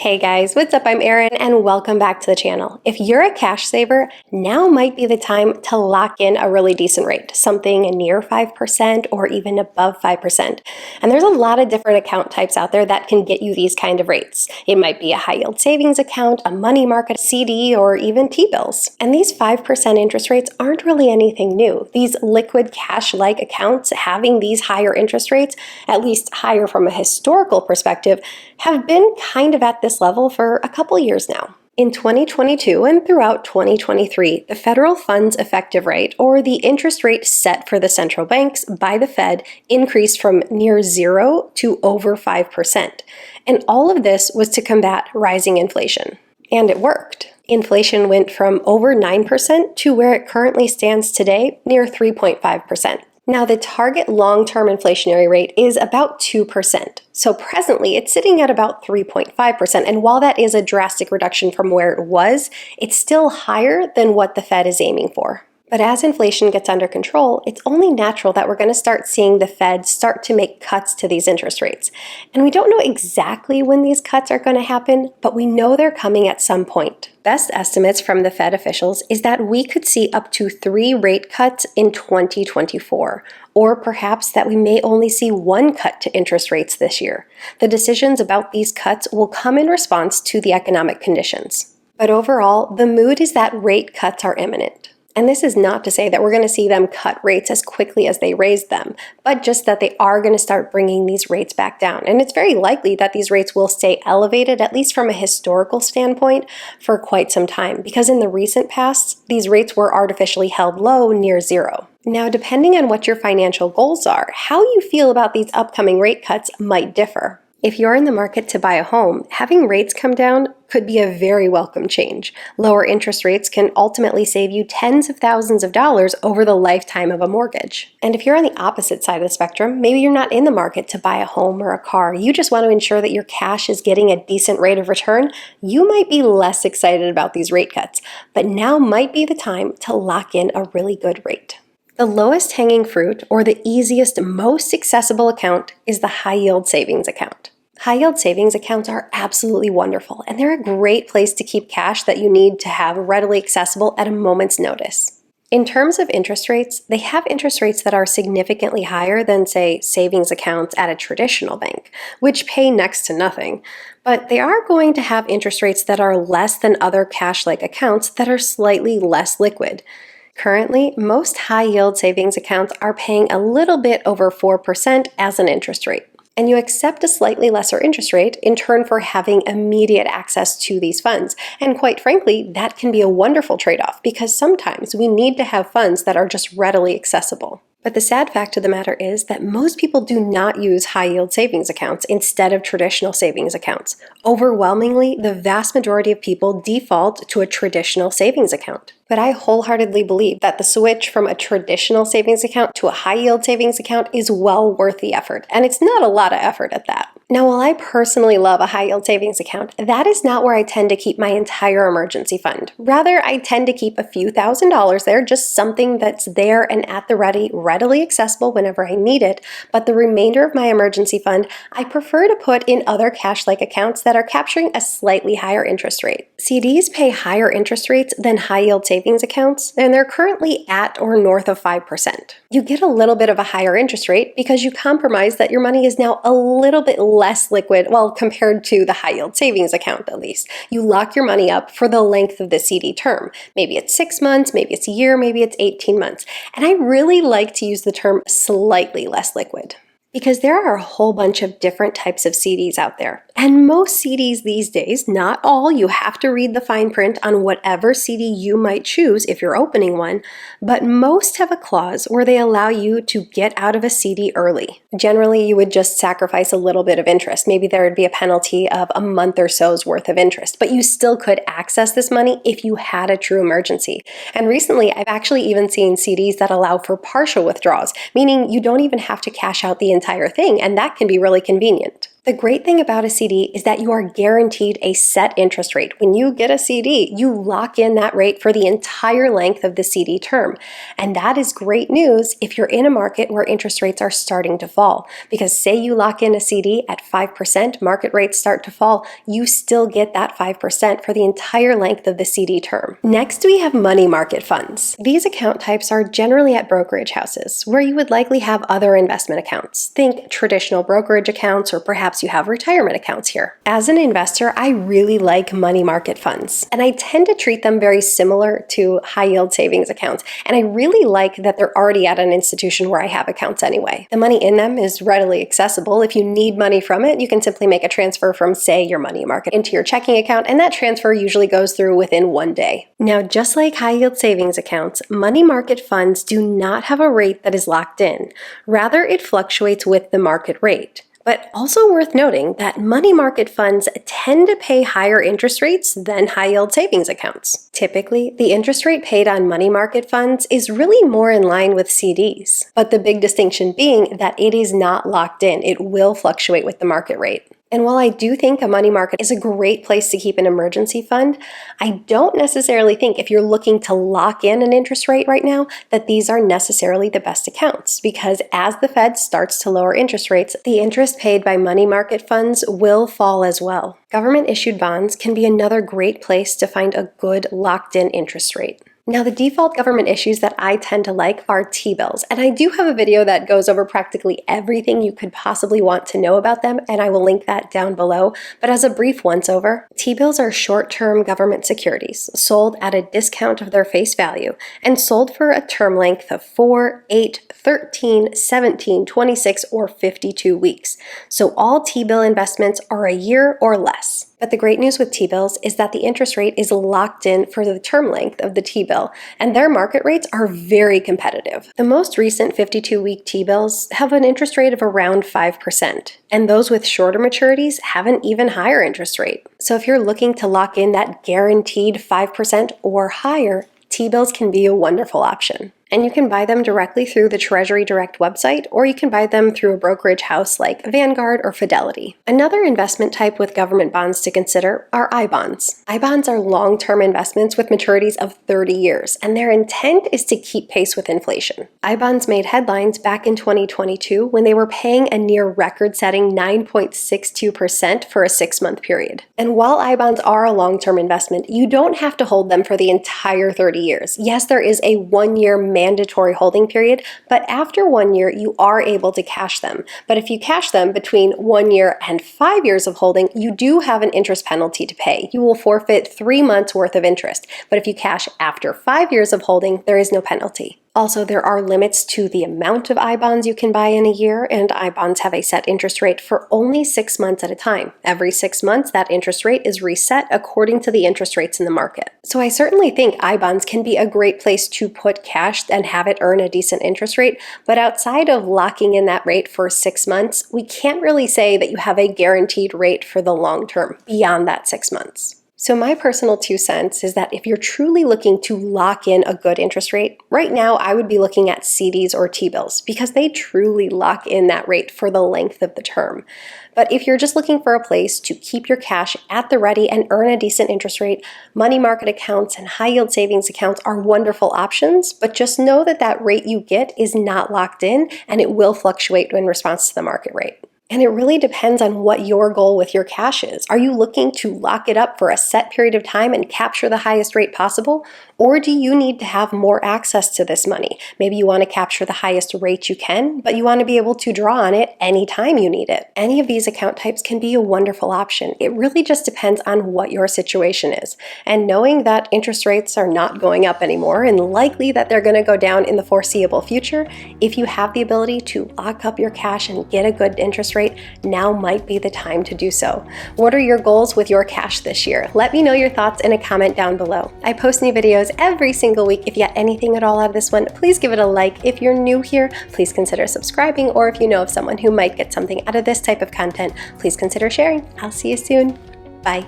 Hey guys, what's up? I'm Erin and welcome back to the channel. If you're a cash saver, now might be the time to lock in a really decent rate, something near 5% or even above 5%. And there's a lot of different account types out there that can get you these kind of rates. It might be a high yield savings account, a money market CD, or even T-bills. And these 5% interest rates aren't really anything new. These liquid cash-like accounts having these higher interest rates, at least higher from a historical perspective, have been kind of at this level for a couple years now. In 2022 and throughout 2023, the federal funds effective rate, or the interest rate set for the central banks by the Fed, increased from near 0 to over 5%. And all of this was to combat rising inflation. And it worked. Inflation went from over 9% to where it currently stands today, near 3.5%. Now, the target long-term inflationary rate is about 2%. So presently, it's sitting at about 3.5%. And while that is a drastic reduction from where it was, it's still higher than what the Fed is aiming for. But as inflation gets under control, it's only natural that we're going to start seeing the Fed start to make cuts to these interest rates. And we don't know exactly when these cuts are going to happen, but we know they're coming at some point. Best estimates from the Fed officials is that we could see up to 3 rate cuts in 2024, or perhaps that we may only see 1 cut to interest rates this year. The decisions about these cuts will come in response to the economic conditions. But overall, the mood is that rate cuts are imminent. And this is not to say that we're going to see them cut rates as quickly as they raised them, but just that they are going to start bringing these rates back down. And it's very likely that these rates will stay elevated, at least from a historical standpoint, for quite some time, because in the recent past, these rates were artificially held low near 0. Now, depending on what your financial goals are, how you feel about these upcoming rate cuts might differ. If you're in the market to buy a home, having rates come down could be a very welcome change. Lower interest rates can ultimately save you tens of thousands of dollars over the lifetime of a mortgage. And if you're on the opposite side of the spectrum, maybe you're not in the market to buy a home or a car, you just want to ensure that your cash is getting a decent rate of return, you might be less excited about these rate cuts. But now might be the time to lock in a really good rate. The lowest hanging fruit, or the easiest, most accessible account, is the high yield savings account. High yield savings accounts are absolutely wonderful, and they're a great place to keep cash that you need to have readily accessible at a moment's notice. In terms of interest rates, they have interest rates that are significantly higher than, say, savings accounts at a traditional bank, which pay next to nothing. But they are going to have interest rates that are less than other cash-like accounts that are slightly less liquid. Currently, most high-yield savings accounts are paying a little bit over 4% as an interest rate. And you accept a slightly lesser interest rate in turn for having immediate access to these funds. And quite frankly, that can be a wonderful trade-off because sometimes we need to have funds that are just readily accessible. But the sad fact of the matter is that most people do not use high-yield savings accounts instead of traditional savings accounts. Overwhelmingly, the vast majority of people default to a traditional savings account. But I wholeheartedly believe that the switch from a traditional savings account to a high-yield savings account is well worth the effort, and it's not a lot of effort at that. Now, while I personally love a high-yield savings account, that is not where I tend to keep my entire emergency fund. Rather, I tend to keep a few $1,000s there, just something that's there and at the ready, readily accessible whenever I need it, but the remainder of my emergency fund, I prefer to put in other cash-like accounts that are capturing a slightly higher interest rate. CDs pay higher interest rates than high-yield savings accounts, and they're currently at or north of 5%. You get a little bit of a higher interest rate because you compromise that your money is now a little bit less liquid, well, compared to the high-yield savings account at least. You lock your money up for the length of the CD term. Maybe it's 6 months, maybe it's a year, maybe it's 18 months. And I really like to use the term slightly less liquid, because there are a whole bunch of different types of CDs out there. And most CDs these days, not all, you have to read the fine print on whatever CD you might choose if you're opening one, but most have a clause where they allow you to get out of a CD early. Generally, you would just sacrifice a little bit of interest. Maybe there would be a penalty of a month or so's worth of interest, but you still could access this money if you had a true emergency. And recently, I've actually even seen CDs that allow for partial withdrawals, meaning you don't even have to cash out the entire thing, and that can be really convenient. The great thing about a CD is that you are guaranteed a set interest rate. When you get a CD, you lock in that rate for the entire length of the CD term. And that is great news if you're in a market where interest rates are starting to fall. Because say you lock in a CD at 5%, market rates start to fall, you still get that 5% for the entire length of the CD term. Next, we have money market funds. These account types are generally at brokerage houses, where you would likely have other investment accounts. Think traditional brokerage accounts, or perhaps you have retirement accounts here. As an investor, I really like money market funds, and I tend to treat them very similar to high yield savings accounts. And I really like that they're already at an institution where I have accounts anyway. The money in them is readily accessible. If you need money from it, you can simply make a transfer from, say, your money market into your checking account, and that transfer usually goes through within one day. Now, just like high yield savings accounts, money market funds do not have a rate that is locked in. Rather, it fluctuates with the market rate. But also worth noting that money market funds tend to pay higher interest rates than high yield savings accounts. Typically, the interest rate paid on money market funds is really more in line with CDs. But the big distinction being that it is not locked in. It will fluctuate with the market rate. And while I do think a money market is a great place to keep an emergency fund, I don't necessarily think if you're looking to lock in an interest rate right now that these are necessarily the best accounts, because as the Fed starts to lower interest rates, the interest paid by money market funds will fall as well. Government-issued bonds can be another great place to find a good locked-in interest rate. Now, the default government issues that I tend to like are T-bills, and I do have a video that goes over practically everything you could possibly want to know about them, and I will link that down below. But as a brief once-over, T-bills are short-term government securities sold at a discount of their face value and sold for a term length of 4, 8, 13, 17, 26, or 52 weeks. So all T-bill investments are a year or less. But the great news with T-bills is that the interest rate is locked in for the term length of the T-bill, and their market rates are very competitive. The most recent 52-week T-bills have an interest rate of around 5%, and those with shorter maturities have an even higher interest rate. So if you're looking to lock in that guaranteed 5% or higher, T-bills can be a wonderful option. And you can buy them directly through the Treasury Direct website, or you can buy them through a brokerage house like Vanguard or Fidelity. Another investment type with government bonds to consider are I-bonds. I-bonds are long-term investments with maturities of 30 years, and their intent is to keep pace with inflation. I-bonds made headlines back in 2022 when they were paying a near record-setting 9.62% for a 6-month period. And while I-bonds are a long-term investment, you don't have to hold them for the entire 30 years. Yes, there is a 1-year mandatory holding period, but after 1 year, you are able to cash them. But if you cash them between 1 year and 5 years of holding, you do have an interest penalty to pay. You will forfeit 3 months worth of interest. But if you cash after 5 years of holding, there is no penalty. Also, there are limits to the amount of I-bonds you can buy in a year, and I-bonds have a set interest rate for only 6 months at a time. Every 6 months, that interest rate is reset according to the interest rates in the market. So I certainly think I-bonds can be a great place to put cash and have it earn a decent interest rate, but outside of locking in that rate for 6 months, we can't really say that you have a guaranteed rate for the long term beyond that 6 months. So my personal 2 cents is that if you're truly looking to lock in a good interest rate, right now I would be looking at CDs or T-bills because they truly lock in that rate for the length of the term. But if you're just looking for a place to keep your cash at the ready and earn a decent interest rate, money market accounts and high yield savings accounts are wonderful options, but just know that that rate you get is not locked in and it will fluctuate in response to the market rate. And it really depends on what your goal with your cash is. Are you looking to lock it up for a set period of time and capture the highest rate possible? Or do you need to have more access to this money? Maybe you want to capture the highest rate you can, but you want to be able to draw on it anytime you need it. Any of these account types can be a wonderful option. It really just depends on what your situation is. And knowing that interest rates are not going up anymore and likely that they're going to go down in the foreseeable future, if you have the ability to lock up your cash and get a good interest rate, now might be the time to do so. What are your goals with your cash this year? Let me know your thoughts in a comment down below. I post new videos every single week. If you got anything at all out of this one, please give it a like. If you're new here, please consider subscribing, or if you know of someone who might get something out of this type of content, please consider sharing. I'll see you soon. Bye.